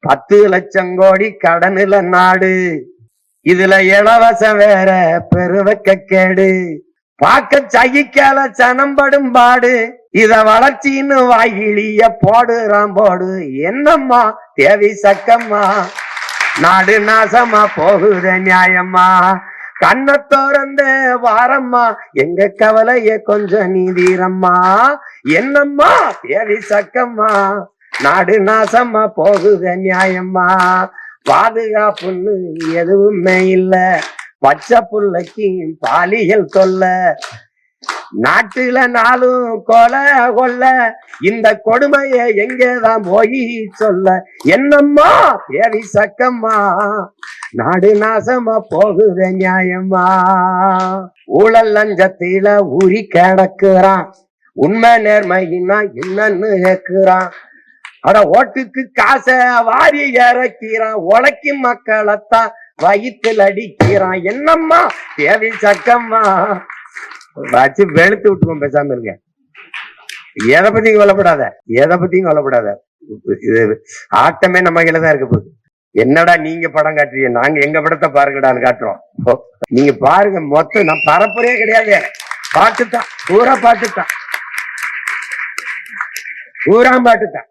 10 லட்சம் கோடி கடனுல நாடு, இதுல இலவசம் வேற பெருவக்க கேடு. பார்க்க சகிக்கால சனம்படும் பாடு, இத வளர்ச்சின்னு வாயிலிய போடுறான் போடு. என்னம்மா தேவி சக்கம்மா, நாடு நாசமா போகுத நியாயம்மா. கண்ணை திறந்த வாரம்மா, எங்க கவலைய கொஞ்சம் நீதீரம்மா. என்னம்மா தேவி சக்கம்மா, நாடு நாசமா போகுத நியாயம்மா. பாதுகாப்புன்னு எதுவுமே இல்ல, பச்சை புள்ளைக்கு பாலியல் தொல்ல. நாட்டுல நாளும் கொலை கொள்ள, இந்த கொடுமைய எங்கதான் போய் சொல்ல. என்னம்மா தேவி சக்கம்மா, நாடு நாசமா போகுத நியாயம்மா. ஊழல் லஞ்சத்தில ஊறி கிடக்குறான், உண்மை நேர்மையினா என்னன்னு கேக்குறான். அட ஓட்டுக்கு காசை வாரி இறக்கிறான், உழைக்கும் மக்களைத்தான் வயிற்றுல அடிக்கிறான். என்னம்மா தேவி சக்கம்மா, வச்சு வெளுத்து விட்டுவோம் பேசாம இருங்க. எதை பத்தியும் கொல்லப்படாத, எதை பத்தியும் கொல்லப்படாத. இது ஆட்டமே நம்ம கையிலதான் இருக்க போகுது. என்னடா நீங்க படம் காட்டுறீங்க, நாங்க எங்க படத்தை பாருங்கடான்னு காட்டுறோம். நீங்க பாருங்க, மொத்தம் நான் பரப்புரையே கிடையாது, பாட்டுத்தான், பூரா பாட்டுத்தான், பூரா பாட்டுத்தான்.